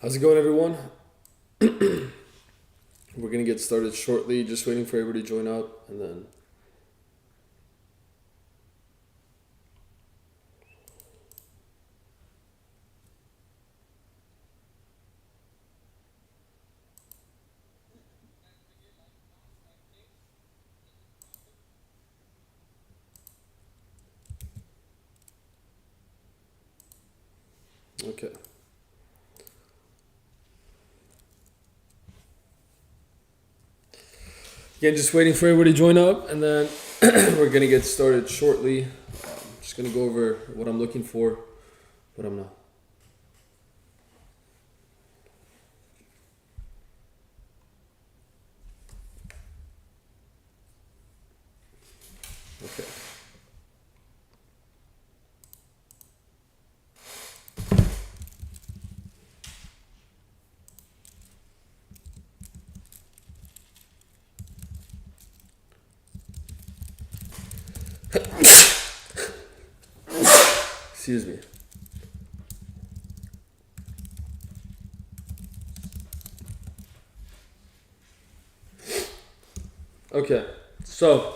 How's it going, everyone? We're gonna get started shortly. Just waiting for everybody to join up, and then okay. Again, just waiting for everybody to join up, and then we're gonna get started shortly. Just gonna go over what I'm looking for, what I'm not. Okay. Excuse me. Okay. So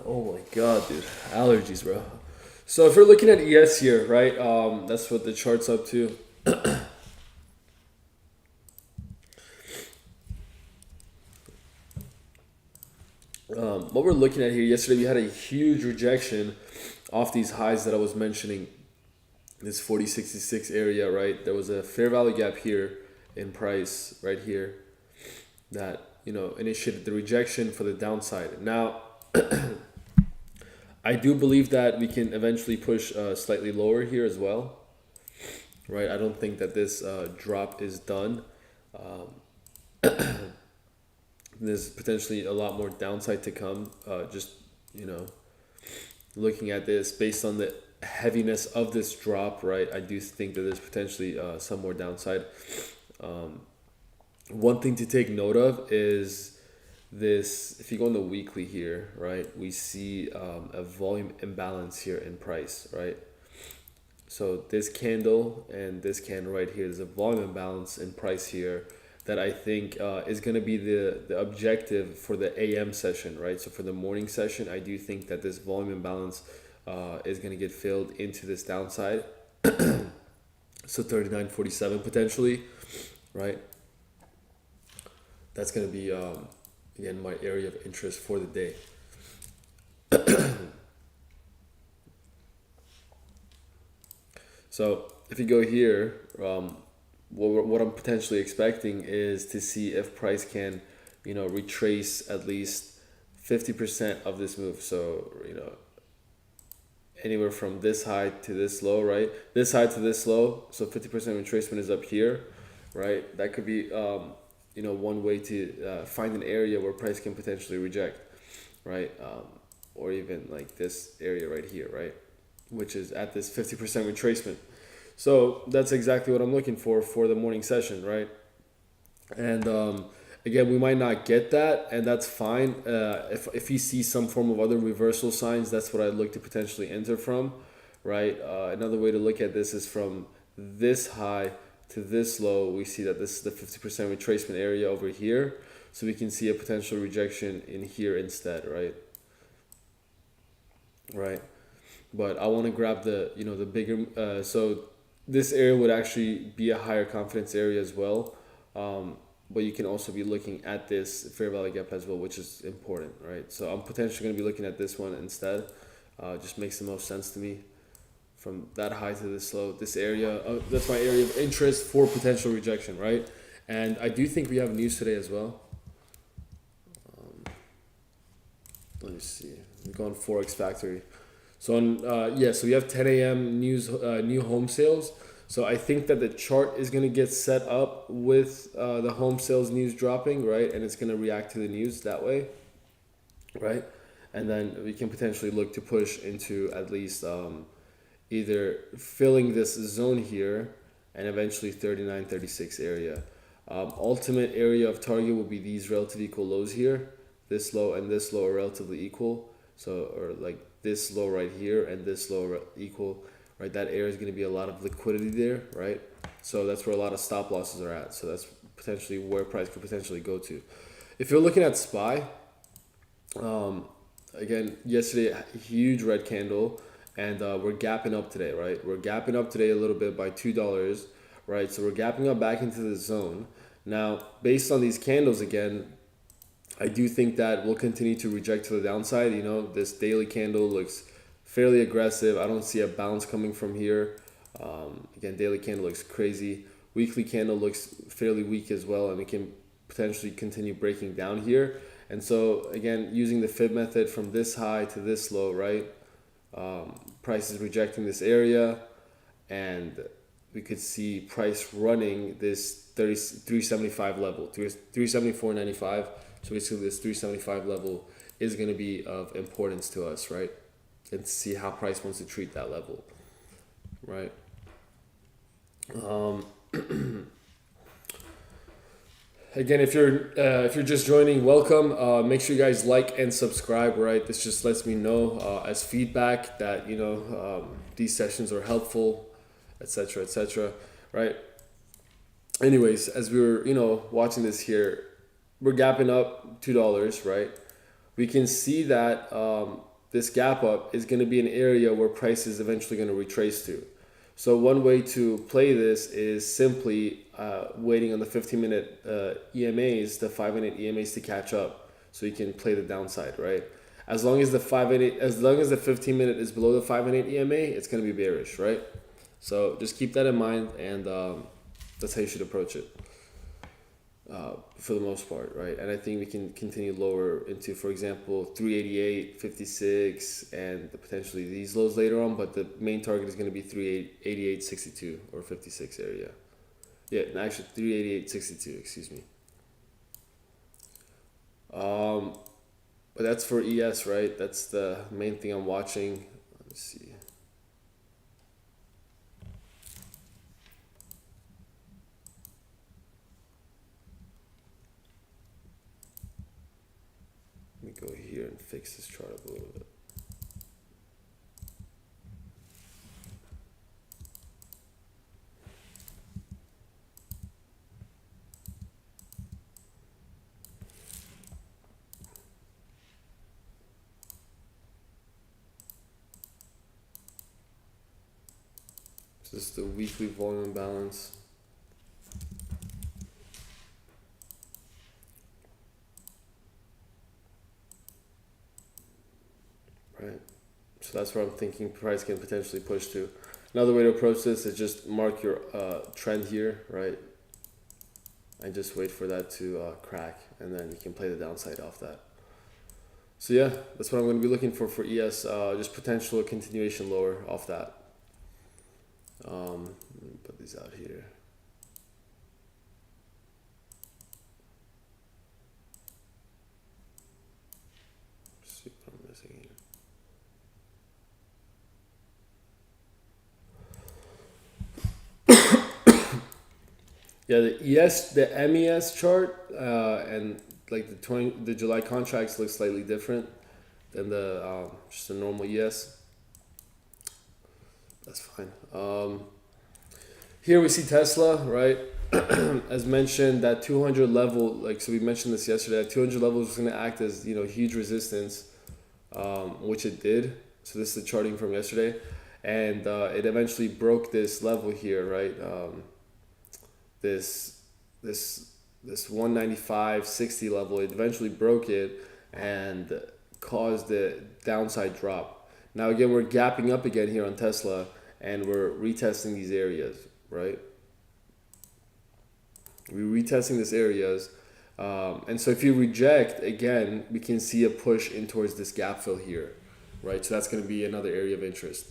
oh my god, dude, allergies, bro. So if we're looking at ES here, right? That's what the chart's up to. What we're looking at here, yesterday we had a huge rejection off these highs that I was mentioning, this 4066 area, right? There was a fair value gap here in price right here that, initiated the rejection for the downside. Now, I do believe that we can eventually push slightly lower here as well, right? I don't think that this drop is done. There's potentially a lot more downside to come. Just, you know, looking at this based on the heaviness of this drop, right? I do think that there's potentially some more downside. One thing to take note of is this. If you go on the weekly here, right, we see a volume imbalance here in price, right? So this candle and this candle right here is a volume imbalance in price here that I think is going to be the objective for the AM session, right? So for the morning session, I do think that this volume imbalance is going to get filled into this downside. So 39.47 potentially, right? That's going to be, again, my area of interest for the day. So if you go here, what I'm potentially expecting is to see if price can, retrace at least 50% of this move. So, anywhere from this high to this low, right? This high to this low, so 50% retracement is up here, right? That could be, one way to find an area where price can potentially reject, right? Or even like this area right here, right? Which is at this 50% retracement. So that's exactly what I'm looking for the morning session, right? And again, we might not get that, and that's fine. If you see some form of other reversal signs, that's what I look to potentially enter from, right? Another way to look at this is from this high to this low. We see that this is the 50% retracement area over here, so we can see a potential rejection in here instead, right? Right. But I want to grab the bigger. So this area would actually be a higher confidence area as well. But you can also be looking at this fair value gap as well, which is important, right? So I'm potentially going to be looking at this one instead. Just makes the most sense to me. From that high to this low, this area, that's my area of interest for potential rejection, right? And I do think we have news today as well. Let me see. We go on Forex Factory. So so we have 10 a.m. news, new home sales. So I think that the chart is going to get set up with the home sales news dropping, right? And it's going to react to the news that way, right? And then we can potentially look to push into at least either filling this zone here and eventually 39.36 area. Ultimate area of target will be these relative equal lows here, this low and this low are relatively equal. So, or like this low right here and this low are equal, right? That area is going to be a lot of liquidity there, right? So that's where a lot of stop losses are at. So that's potentially where price could potentially go to. If you're looking at SPY, again, yesterday, huge red candle, and we're gapping up today, right? We're gapping up today a little bit by $2, right? So we're gapping up back into the zone. Now, based on these candles again, I do think that we'll continue to reject to the downside. You know, this daily candle looks fairly aggressive. I don't see a bounce coming from here. Again, daily candle looks crazy. Weekly candle looks fairly weak as well, and it can potentially continue breaking down here. And so again, using the fib method from this high to this low, right? Price is rejecting this area, and we could see price running this 375 level, 374.95. So basically this 375 level is going to be of importance to us, right? And see how price wants to treat that level, right? Again, if you're just joining, welcome. Make sure you guys like and subscribe, right? This just lets me know as feedback that, you know, these sessions are helpful, etc., right? Anyways, as we were, you know, watching this here, we're gapping up $2, right? We can see that this gap up is going to be an area where price is eventually going to retrace to. So one way to play this is simply waiting on the 15-minute EMAs, the 5-minute EMAs to catch up, so you can play the downside, right? As long as the 15-minute is below the 5-minute EMA, it's going to be bearish, right? So just keep that in mind, and that's how you should approach it. For the most part, right? And I think we can continue lower into, for example, 388, 56, and potentially these lows later on, but the main target is going to be 388, 62 or 56 area. Yeah, actually 388, 62, excuse me. But that's for ES, right? That's the main thing I'm watching. Let's see. Let me go here and fix this chart up a little bit. So this is the weekly volume balance. Right. So that's where I'm thinking price can potentially push to. Another way to approach this is just mark your trend here, right? And just wait for that to crack, and then you can play the downside off that. So yeah, that's what I'm going to be looking for ES, just potential continuation lower off that. Let me put these out here. Let's see what I'm missing here. Yeah, the MES chart and like the July contracts look slightly different than the just a normal ES. That's fine. Here we see Tesla, right? As mentioned, that 200 level, like, so we mentioned this yesterday, that 200 level is going to act as, you know, huge resistance, which it did. So this is the charting from yesterday, and it eventually broke this level here, right? This 195.60 level, it eventually broke it and caused the downside drop. Now again, we're gapping up again here on Tesla, and we're retesting these areas, right? We're retesting these areas, and so if you reject again, we can see a push in towards this gap fill here, right? So that's going to be another area of interest.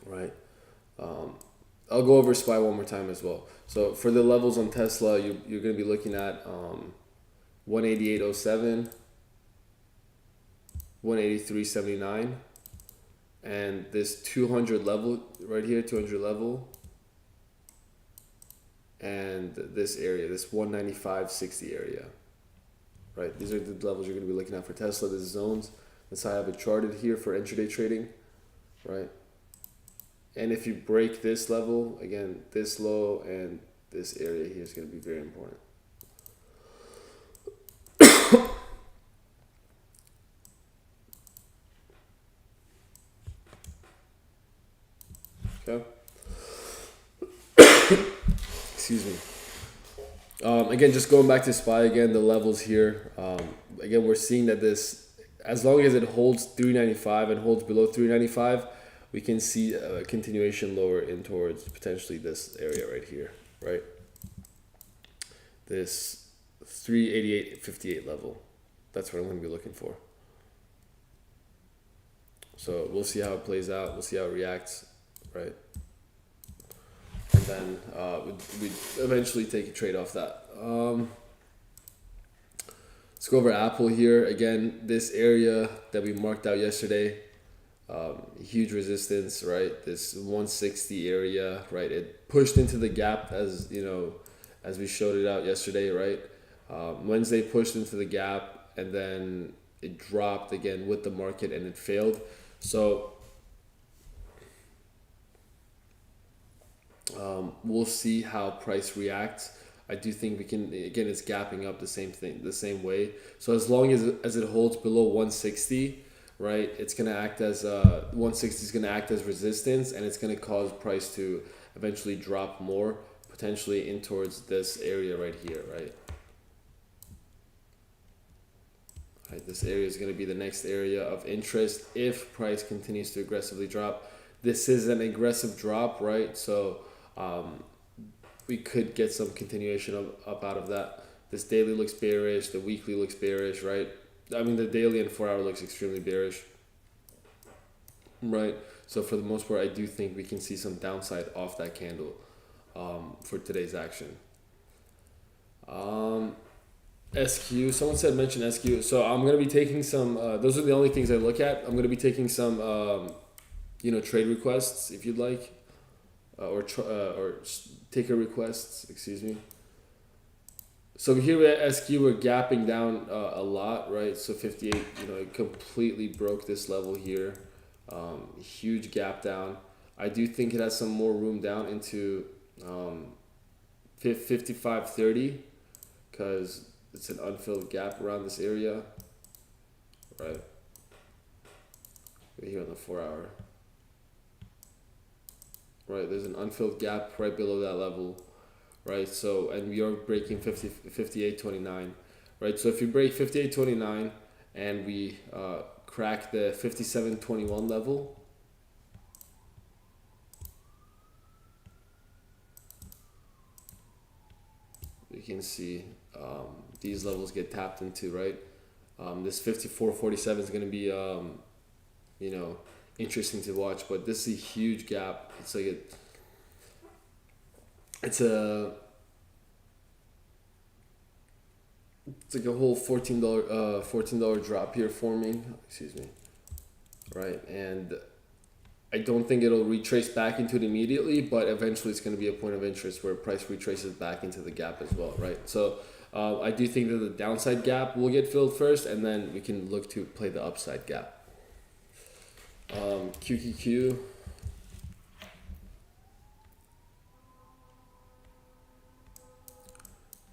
Right. I'll go over SPY one more time as well. So for the levels on Tesla, you're going to be looking at 188.07, 183.79, and this 200 level right here, 200 level, and this area, this 195.60 area, right? These are the levels you're going to be looking at for Tesla. This is zones. That's how I have it charted here for intraday trading, right? And if you break this level, again, this low and this area here is going to be very important. Okay. Excuse me. Again, just going back to SPY again, the levels here. Again, we're seeing that this, as long as it holds 395 and holds below 395, we can see a continuation lower in towards potentially this area right here, right? This 388.58 level. That's what I'm going to be looking for. So we'll see how it plays out. We'll see how it reacts, right? And then we'd eventually take a trade off that. Let's go over Apple here. Again, this area that we marked out yesterday, huge resistance, right? This 160 area, right? It pushed into the gap as we showed it out yesterday, right? Wednesday pushed into the gap and then it dropped again with the market and it failed. So we'll see how price reacts. I do think we can, again, it's gapping up the same way. So as long as it holds below 160, right, it's going to act as 160 is going to act as resistance, and it's going to cause price to eventually drop more, potentially in towards this area right here, right? Right, this area is going to be the next area of interest if price continues to aggressively drop. This is an aggressive drop, right? So we could get some continuation up out of that. This daily looks bearish. The weekly looks bearish, right? I mean, the daily and 4 hour looks extremely bearish, right? So for the most part, I do think we can see some downside off that candle for today's action. SQ, someone said mention SQ. So I'm going to be taking some, those are the only things I look at. I'm going to be taking some, trade requests if you'd like, or taker requests, excuse me. So here at SQ, we're gapping down a lot, right? So 58, it completely broke this level here. Huge gap down. I do think it has some more room down into 55.30 because it's an unfilled gap around this area, right? We're here on the 4 hour. Right, there's an unfilled gap right below that level, right? So, and we are breaking 58.29, right? So if you break 58.29 and we crack the 57.21 level, you can see these levels get tapped into, right? This 54.47 is going to be, interesting to watch, but this is a huge gap. It's like it's a whole $14 drop here forming. Excuse me, right? And I don't think it'll retrace back into it immediately, but eventually it's going to be a point of interest where price retraces back into the gap as well, right? So I do think that the downside gap will get filled first, and then we can look to play the upside gap. QQQ.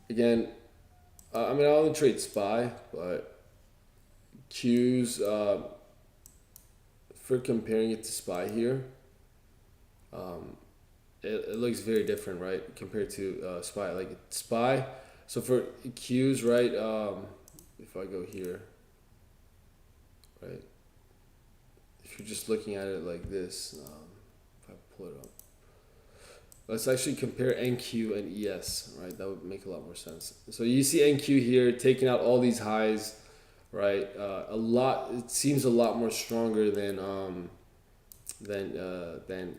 Again, I only trade SPY, but Q's, for comparing it to SPY here, it looks very different, right, compared to SPY. Like SPY, so for Q's, right, if I go here, right, if you're just looking at it like this, if I pull it up, let's actually compare NQ and ES, right? That would make a lot more sense. So you see NQ here taking out all these highs, right? It seems a lot more stronger than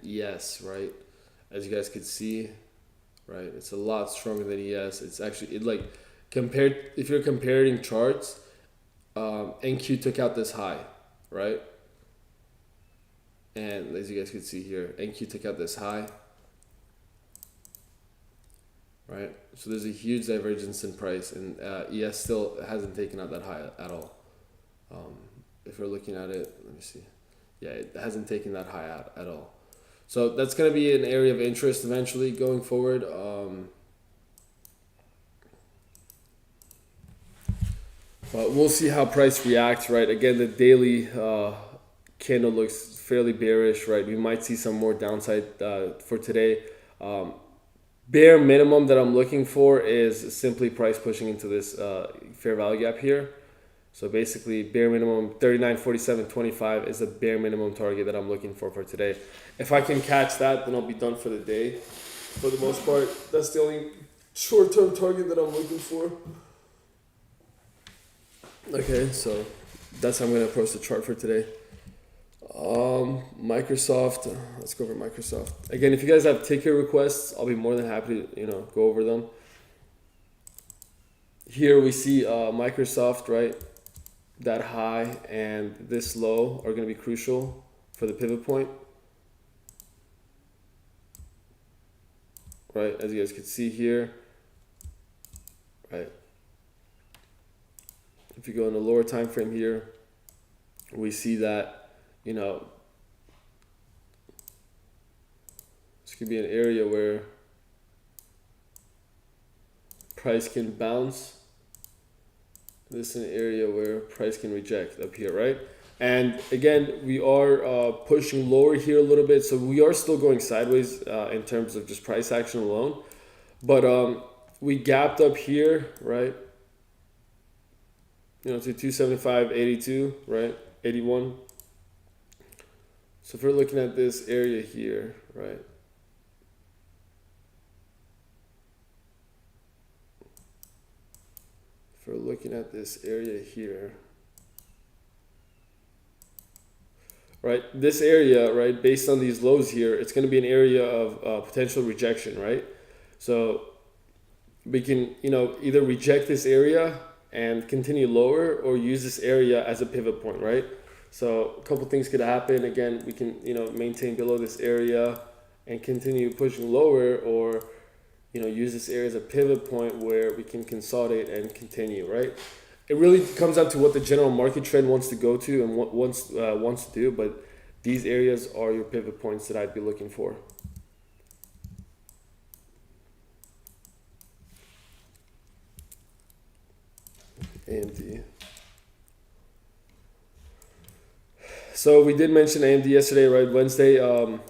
ES, right? As you guys could see, right? It's a lot stronger than ES. It's actually, if you're comparing charts, NQ took out this high, right? And as you guys can see here, NQ took out this high. right? So there's a huge divergence in price, and ES still hasn't taken out that high at all. If we're looking at it, let me see. Yeah, it hasn't taken that high out at all. So that's going to be an area of interest eventually going forward. But we'll see how price reacts, right? Again, the daily candle looks fairly bearish, right? We might see some more downside for today. Bare minimum that I'm looking for is simply price pushing into this fair value gap here. So basically, bare minimum 39.47.25 is the bare minimum target that I'm looking for today. If I can catch that, then I'll be done for the day. For the most part, that's the only short-term target that I'm looking for. Okay, so that's how I'm going to approach the chart for today. Microsoft, let's go over Microsoft. Again, if you guys have ticket requests, I'll be more than happy to, go over them. Here we see Microsoft, right? That high and this low are going to be crucial for the pivot point. Right, as you guys can see here, right? If you go in the lower time frame here, we see that, this could be an area where price can bounce. This is an area where price can reject up here, right? And again, we are pushing lower here a little bit. So we are still going sideways in terms of just price action alone. But we gapped up here, right? To 275.82, right? 81. So if we're looking at this area here, right? If we're looking at this area here, right? This area, right, based on these lows here, it's going to be an area of potential rejection, right? So we can, either reject this area and continue lower or use this area as a pivot point, right? So a couple things could happen. Again, we can, maintain below this area and continue pushing lower, or, use this area as a pivot point where we can consolidate and continue, right? It really comes down to what the general market trend wants to go to and what wants to do, but these areas are your pivot points that I'd be looking for. AMD. So we did mention AMD yesterday, right? Wednesday.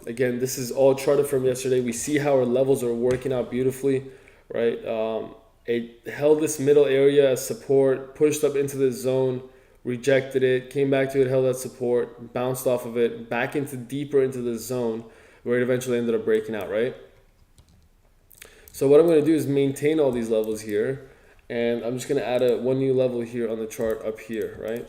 Again, this is all charted from yesterday. We see how our levels are working out beautifully, right? It held this middle area as support, pushed up into the zone, rejected it, came back to it, held that support, bounced off of it, back deeper into the zone, where it eventually ended up breaking out, right? So what I'm going to do is maintain all these levels here, and I'm just going to add one new level here on the chart up here, right?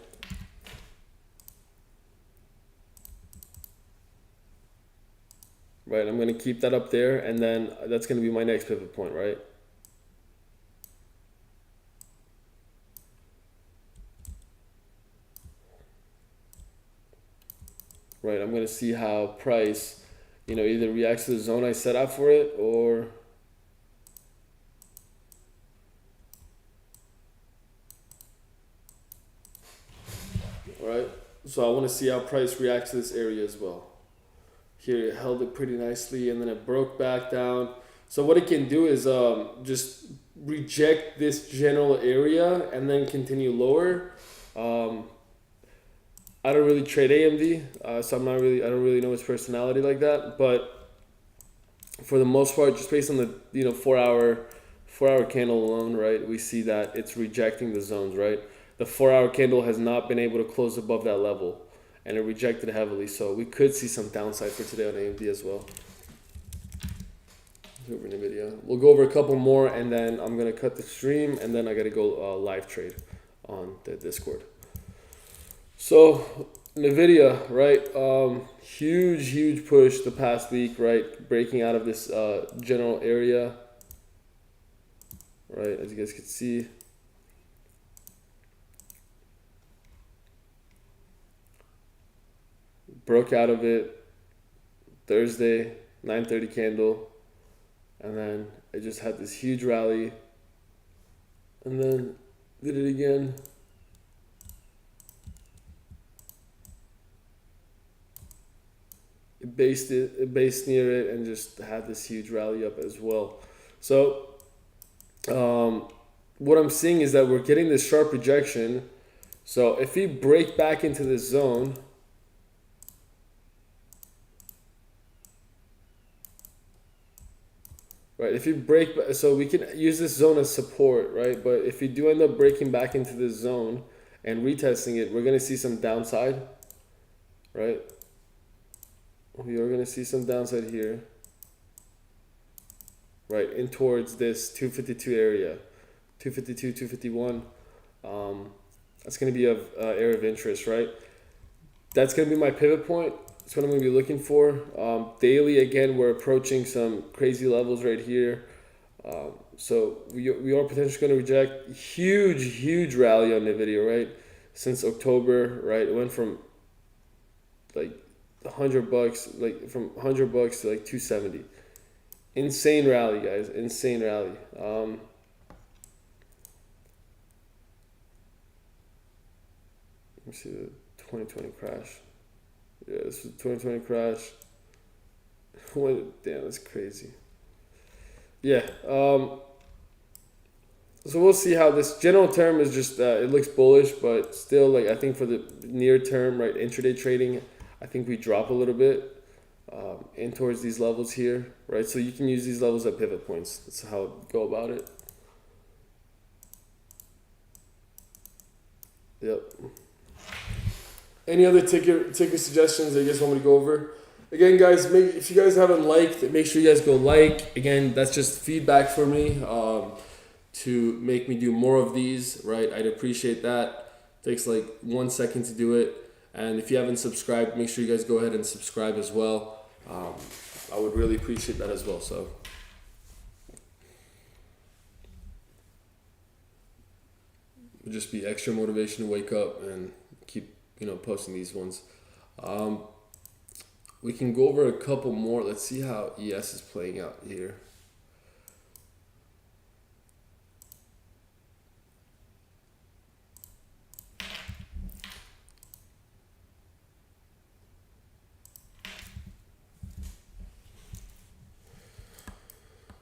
Right, I'm going to keep that up there, and then that's going to be my next pivot point, right? Right, I'm going to see how price, either reacts to the zone I set out for it, or right? So I want to see how price reacts to this area as well. Here it held it pretty nicely, and then it broke back down. So what it can do is just reject this general area and then continue lower. I don't really trade AMD, so I don't really know his personality like that. But for the most part, just based on the 4-hour candle alone, right, we see that it's rejecting the zones, right? The 4-hour candle has not been able to close above that level, and it rejected heavily. So we could see some downside for today on AMD as well. Over NVIDIA. We'll go over a couple more, and then I'm gonna cut the stream, and then I gotta go live trade on the Discord. So NVIDIA, right? Huge push the past week, right? Breaking out of this general area, right? As you guys can see. Broke out of it Thursday, 9:30 candle. and then it just had this huge rally, and then did it again. It based near it, and just had this huge rally up as well. So what I'm seeing is that we're getting this sharp rejection. So if we break back into this zone, right, if you break, so we can use this zone as support, right? But if we do end up breaking back into this zone and retesting it, we're going to see some downside, right? We are going to see some downside here, right, in towards this 252 area, 252, 251. That's going to be of area of interest, right? That's going to be my pivot point. That's what I'm going to be looking for. Daily, again, we're approaching some crazy levels right here. So we are potentially going to reject huge rally on NVIDIA, right? Since October, right? It went from like $100, like from $100 to like 270. Insane rally, guys. Insane rally. Let me see the 2020 crash. Yeah, this was 2020 crash. Damn, that's crazy. Yeah. So we'll see how this general term is just. It looks bullish, but still, like I think for the near term, right, intraday trading, I think we drop a little bit in towards these levels here, right? So you can use these levels at pivot points. That's how I go about it. Yep. Any other ticker suggestions that you guys want me to go over? Again, guys, if you guys haven't liked, make sure you guys go like. Again, that's just feedback for me to make me do more of these, right? I'd appreciate that. It takes like 1 second to do it. And if you haven't subscribed, make sure you guys go ahead and subscribe as well. I would really appreciate that as well. So it would just be extra motivation to wake up and keep, posting these ones. We can go over a couple more. Let's see how ES is playing out here.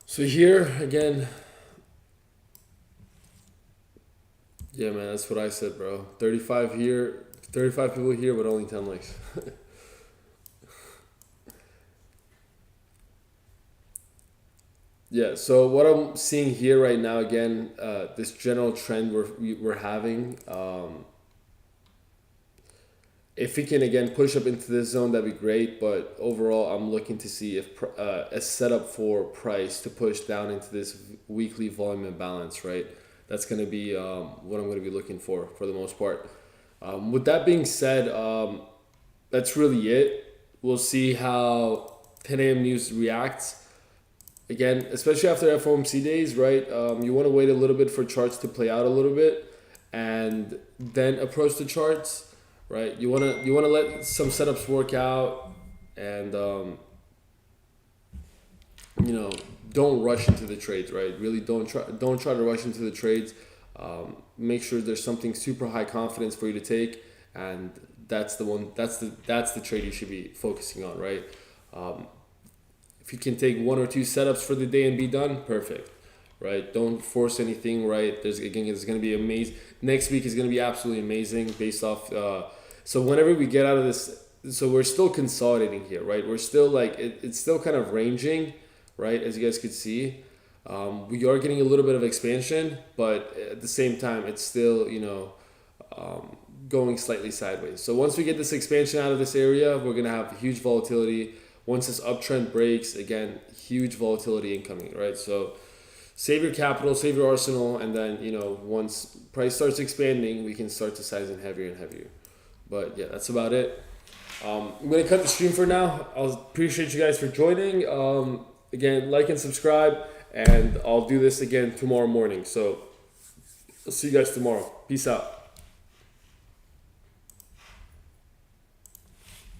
So here again, yeah, man, that's what I said, bro. 35 here, 35 people here, but only 10 likes. Yeah, so what I'm seeing here right now, again, this general trend we're having, if we can again push up into this zone, that'd be great. But overall, I'm looking to see if a setup for price to push down into this weekly volume imbalance, right? That's going to be what I'm going to be looking for the most part. With that being said, that's really it. We'll see how 10 a.m. news reacts. Again, especially after FOMC days, right? You want to wait a little bit for charts to play out a little bit, and then approach the charts. Right, you wanna let some setups work out, and don't rush into the trades. Right, really don't try to rush into the trades. Make sure there's something super high confidence for you to take, and that's the one. That's the trade you should be focusing on. Right, if you can take 1 or 2 setups for the day and be done, perfect. Right, don't force anything. Right, it's going to be amazing. Next week is going to be absolutely amazing based off. So whenever we get out of this, so we're still consolidating here, right? We're still like it's still kind of ranging, right? As you guys could see, we are getting a little bit of expansion, but at the same time, it's still going slightly sideways. So once we get this expansion out of this area, we're gonna have huge volatility. Once this uptrend breaks, again, huge volatility incoming, right? So save your capital, save your arsenal, and then once price starts expanding, we can start to size in heavier and heavier. But yeah, that's about it. I'm going to cut the stream for now. I'll appreciate you guys for joining. Again, like and subscribe, and I'll do this again tomorrow morning. So I'll see you guys tomorrow. Peace out.